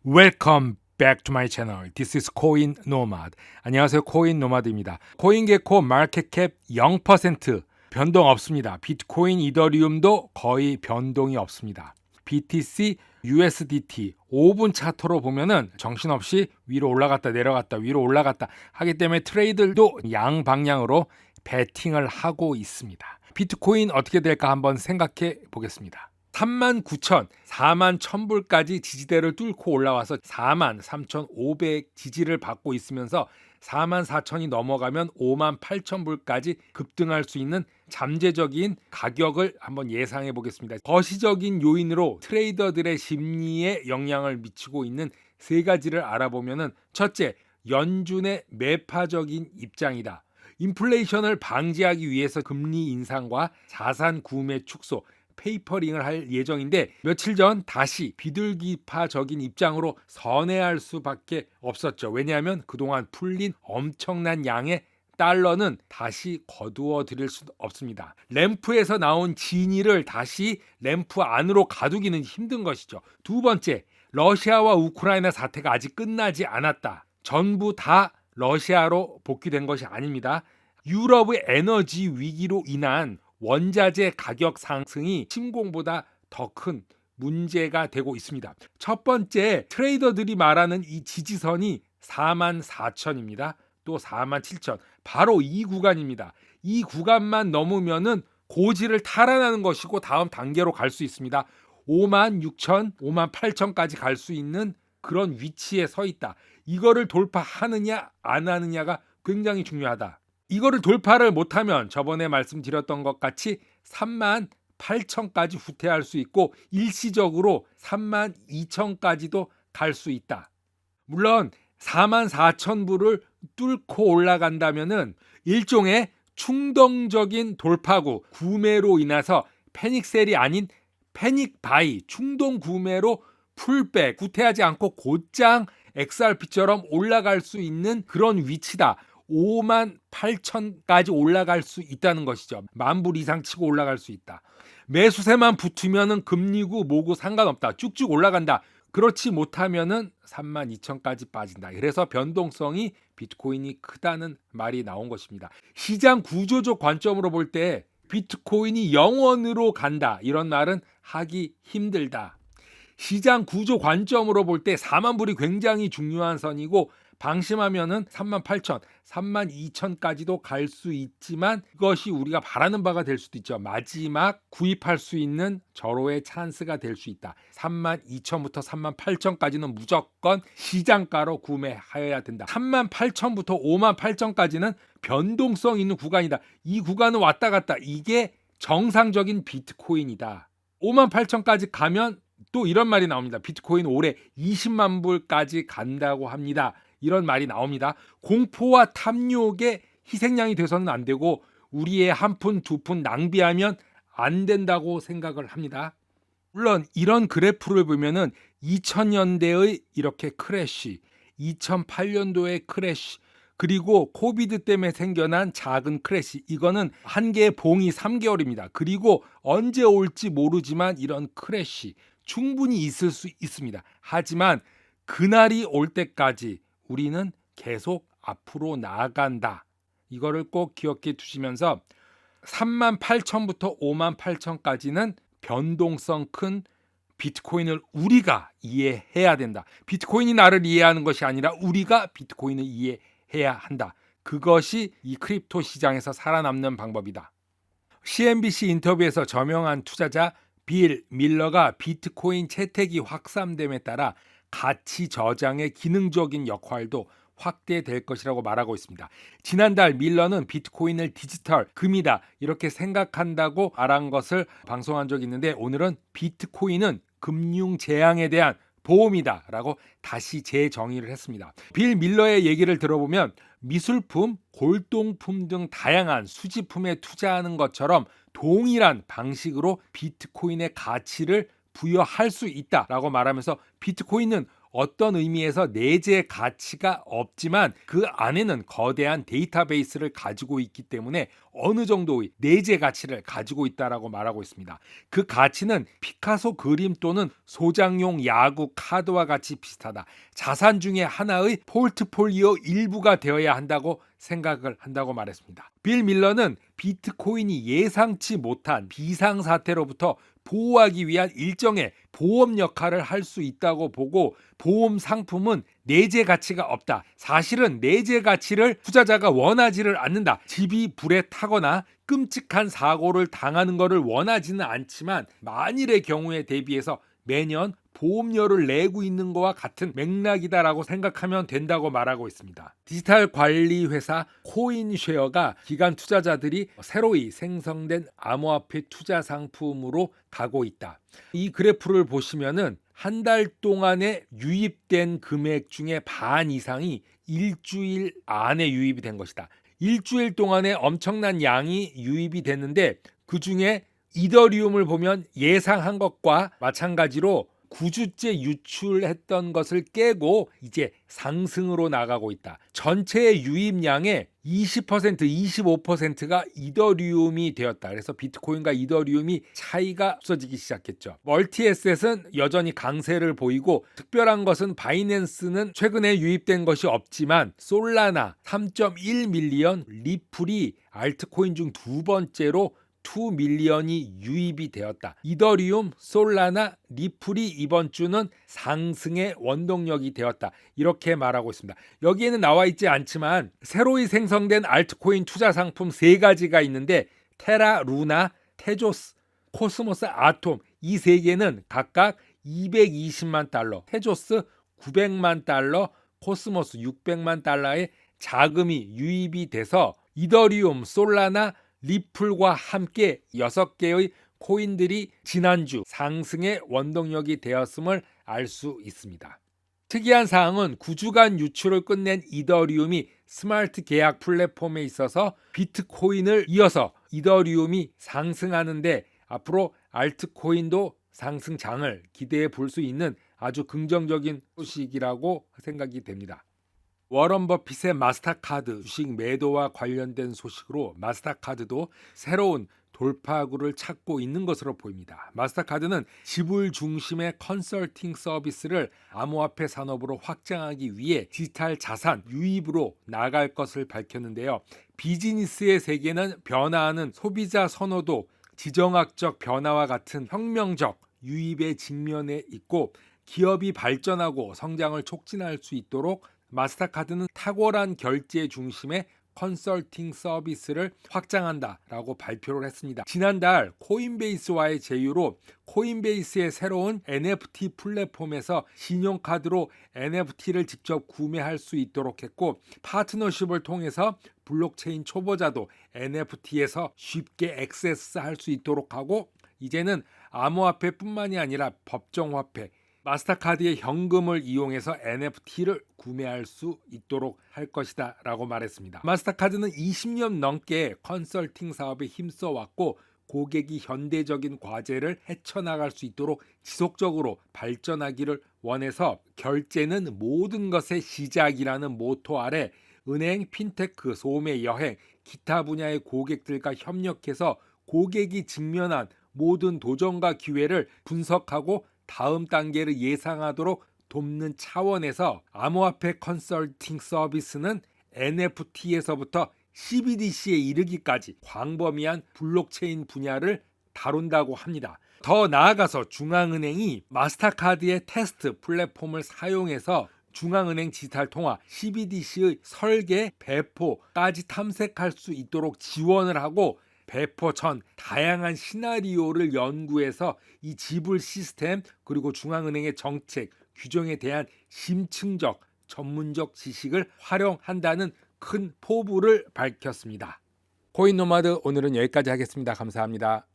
Welcome back to my channel. This is 코인 노마드. 안녕하세요. 코인 노마드입니다. 코인게코 마켓캡 0% 변동 없습니다. 비트코인, 이더리움도 거의 변동이 없습니다. BTC, USDT 5분 차트로 보면은 정신없이 위로 올라갔다 내려갔다 위로 올라갔다 하기 때문에 트레이더도 양방향으로 베팅을 하고 있습니다. 비트코인 어떻게 될까 한번 생각해 보겠습니다. 39,000, 41,000불까지 지지대를 뚫고 올라와서 43,500 지지를 받고 있으면서 44,000이 넘어가면 58,000불까지 급등할 수 있는 잠재적인 가격을 한번 예상해 보겠습니다. 거시적인 요인으로 트레이더들의 심리에 영향을 미치고 있는 세 가지를 알아보면은 첫째, 연준의 매파적인 입장이다. 인플레이션을 방지하기 위해서 금리 인상과 자산 구매 축소, 페이퍼링을 할 예정인데 며칠 전 다시 비둘기파적인 입장으로 선회할 수밖에 없었죠. 왜냐하면 그동안 풀린 엄청난 양의 달러는 다시 거두어 드릴 수 없습니다. 램프에서 나온 진위를 다시 램프 안으로 가두기는 힘든 것이죠. 두 번째, 러시아와 우크라이나 사태가 아직 끝나지 않았다. 전부 다 러시아로 복귀된 것이 아닙니다. 유럽의 에너지 위기로 인한 원자재 가격 상승이 침공보다 더 큰 문제가 되고 있습니다. 첫 번째, 트레이더들이 말하는 이 지지선이 44,000입니다. 또 47,000. 바로 이 구간입니다. 이 구간만 넘으면은 고지를 탈환하는 것이고 다음 단계로 갈 수 있습니다. 56,000, 58,000까지 갈 수 있는 그런 위치에 서 있다. 이거를 돌파하느냐 안 하느냐가 굉장히 중요하다. 이거를 돌파를 못하면 저번에 말씀드렸던 것 같이 38,000까지 후퇴할 수 있고 일시적으로 32,000까지도 갈 수 있다. 물론 44,000불을 뚫고 올라간다면은 일종의 충동적인 돌파구, 구매로 인해서 패닉셀이 아닌 패닉바이, 충동 구매로 풀백, 후퇴하지 않고 곧장 XRP처럼 올라갈 수 있는 그런 위치다. 58,000까지 올라갈 수 있다는 것이죠. 10,000불 이상 치고 올라갈 수 있다. 매수세만 붙으면은 금리고 뭐고 상관없다. 쭉쭉 올라간다. 그렇지 못하면은 32,000까지 빠진다. 그래서 변동성이 비트코인이 크다는 말이 나온 것입니다. 시장 구조적 관점으로 볼 때 비트코인이 영원으로 간다. 이런 말은 하기 힘들다. 시장 구조 관점으로 볼 때 40,000불이 굉장히 중요한 선이고 방심하면은 38,000, 32,000까지도 갈 수 있지만 그것이 우리가 바라는 바가 될 수도 있죠. 마지막 구입할 수 있는 절호의 찬스가 될 수 있다. 32,000부터 38,000까지는 무조건 시장가로 구매하여야 된다. 38,000부터 58,000까지는 변동성 있는 구간이다. 이 구간은 왔다 갔다. 이게 정상적인 비트코인이다. 58,000까지 가면 또 이런 말이 나옵니다. 비트코인 올해 20만 불까지 간다고 합니다. 이런 말이 나옵니다. 공포와 탐욕의 희생양이 돼서는 안 되고 우리의 한 푼 두 푼 낭비하면 안 된다고 생각을 합니다. 물론 이런 그래프를 보면은 2000년대의 이렇게 크래쉬, 2008년도의 크래쉬, 그리고 코비드 때문에 생겨난 작은 크래쉬, 이거는 한 개의 봉이 3개월입니다. 그리고 언제 올지 모르지만 이런 크래쉬 충분히 있을 수 있습니다. 하지만 그날이 올 때까지 우리는 계속 앞으로 나아간다. 이거를 꼭 기억해 두시면서 38,000부터 58,000까지는 변동성 큰 비트코인을 우리가 이해해야 된다. 비트코인이 나를 이해하는 것이 아니라 우리가 비트코인을 이해해야 한다. 그것이 이 크립토 시장에서 살아남는 방법이다. CNBC 인터뷰에서 저명한 투자자 빌 밀러가 비트코인 채택이 확산됨에 따라 가치 저장의 기능적인 역할도 확대될 것이라고 말하고 있습니다. 지난달 밀러는 비트코인을 디지털 금이다 이렇게 생각한다고 말한 것을 방송한 적이 있는데 오늘은 비트코인은 금융 재앙에 대한 보험이다 라고 다시 재정의를 했습니다. 빌 밀러의 얘기를 들어보면 미술품, 골동품 등 다양한 수집품에 투자하는 것처럼 동일한 방식으로 비트코인의 가치를 부여할 수 있다라고 말하면서 비트코인은 어떤 의미에서 내재 가치가 없지만 그 안에는 거대한 데이터베이스를 가지고 있기 때문에 어느 정도의 내재 가치를 가지고 있다라고 말하고 있습니다. 그 가치는 피카소 그림 또는 소장용 야구 카드와 같이 비슷하다. 자산 중에 하나의 포트폴리오 일부가 되어야 한다고 생각을 한다고 말했습니다. 빌 밀러는 비트코인이 예상치 못한 비상사태로부터 보호하기 위한 일정의 보험 역할을 할 수 있다고 보고 보험 상품은 내재 가치가 없다. 사실은 내재 가치를 투자자가 원하지를 않는다. 집이 불에 타거나 끔찍한 사고를 당하는 것을 원하지는 않지만 만일의 경우에 대비해서 매년 보험료를 내고 있는 것과 같은 맥락이다라고 생각하면 된다고 말하고 있습니다. 디지털 관리 회사 코인쉐어가 기관 투자자들이 새로이 생성된 암호화폐 투자 상품으로 가고 있다. 이 그래프를 보시면은 한 달 동안에 유입된 금액 중에 반 이상이 일주일 안에 유입이 된 것이다. 일주일 동안에 엄청난 양이 유입이 됐는데 그 중에 이더리움을 보면 예상한 것과 마찬가지로 9주째 유출했던 것을 깨고 이제 상승으로 나가고 있다. 전체의 유입량의 20%, 25%가 이더리움이 되었다. 그래서 비트코인과 이더리움이 차이가 없어지기 시작했죠. 멀티에셋은 여전히 강세를 보이고 특별한 것은 바이낸스는 최근에 유입된 것이 없지만 솔라나 3.1 밀리언, 리플이 알트코인 중 두 번째로 2 밀리언이 유입이 되었다. 이더리움, 솔라나, 리플이 이번 주는 상승의 원동력이 되었다. 이렇게 말하고 있습니다. 여기에는 나와 있지 않지만 새로이 생성된 알트코인 투자 상품 3가지가 있는데 테라, 루나, 테조스, 코스모스, 아톰 이 3개는 각각 220만 달러, 테조스 900만 달러, 코스모스 600만 달러의 자금이 유입이 돼서 이더리움, 솔라나, 리플과 함께 6개의 코인들이 지난주 상승의 원동력이 되었음을 알 수 있습니다. 특이한 사항은 9주간 유출을 끝낸 이더리움이 스마트 계약 플랫폼에 있어서 비트코인을 이어서 이더리움이 상승하는데 앞으로 알트코인도 상승장을 기대해 볼 수 있는 아주 긍정적인 소식이라고 생각이 됩니다. 워런 버핏의 마스터카드 주식 매도와 관련된 소식으로 마스터카드도 새로운 돌파구를 찾고 있는 것으로 보입니다. 마스터카드는 지불 중심의 컨설팅 서비스를 암호화폐 산업으로 확장하기 위해 디지털 자산 유입으로 나갈 것을 밝혔는데요. 비즈니스의 세계는 변화하는 소비자 선호도, 지정학적 변화와 같은 혁명적 유입에 직면해 있고 기업이 발전하고 성장을 촉진할 수 있도록 마스터카드는 탁월한 결제 중심의 컨설팅 서비스를 확장한다라고 발표를 했습니다. 지난달 코인베이스와의 제휴로 코인베이스의 새로운 NFT 플랫폼에서 신용카드로 NFT를 직접 구매할 수 있도록 했고 파트너십을 통해서 블록체인 초보자도 NFT에서 쉽게 액세스할 수 있도록 하고 이제는 암호화폐뿐만이 아니라 법정화폐 마스터카드의 현금을 이용해서 NFT를 구매할 수 있도록 할 것이다 라고 말했습니다. 마스터카드는 20년 넘게 컨설팅 사업에 힘써왔고 고객이 현대적인 과제를 헤쳐나갈 수 있도록 지속적으로 발전하기를 원해서 결제는 모든 것의 시작이라는 모토 아래 은행, 핀테크, 소매, 여행, 기타 분야의 고객들과 협력해서 고객이 직면한 모든 도전과 기회를 분석하고 다음 단계를 예상하도록 돕는 차원에서 암호화폐 컨설팅 서비스는 NFT에서부터 CBDC에 이르기까지 광범위한 블록체인 분야를 다룬다고 합니다. 더 나아가서 중앙은행이 마스터카드의 테스트 플랫폼을 사용해서 중앙은행 디지털 통화 CBDC의 설계, 배포까지 탐색할 수 있도록 지원을 하고 배포 전 다양한 시나리오를 연구해서 이 지불 시스템 그리고 중앙은행의 정책, 규정에 대한 심층적, 전문적 지식을 활용한다는 큰 포부를 밝혔습니다. 코인노마드 오늘은 여기까지 하겠습니다. 감사합니다.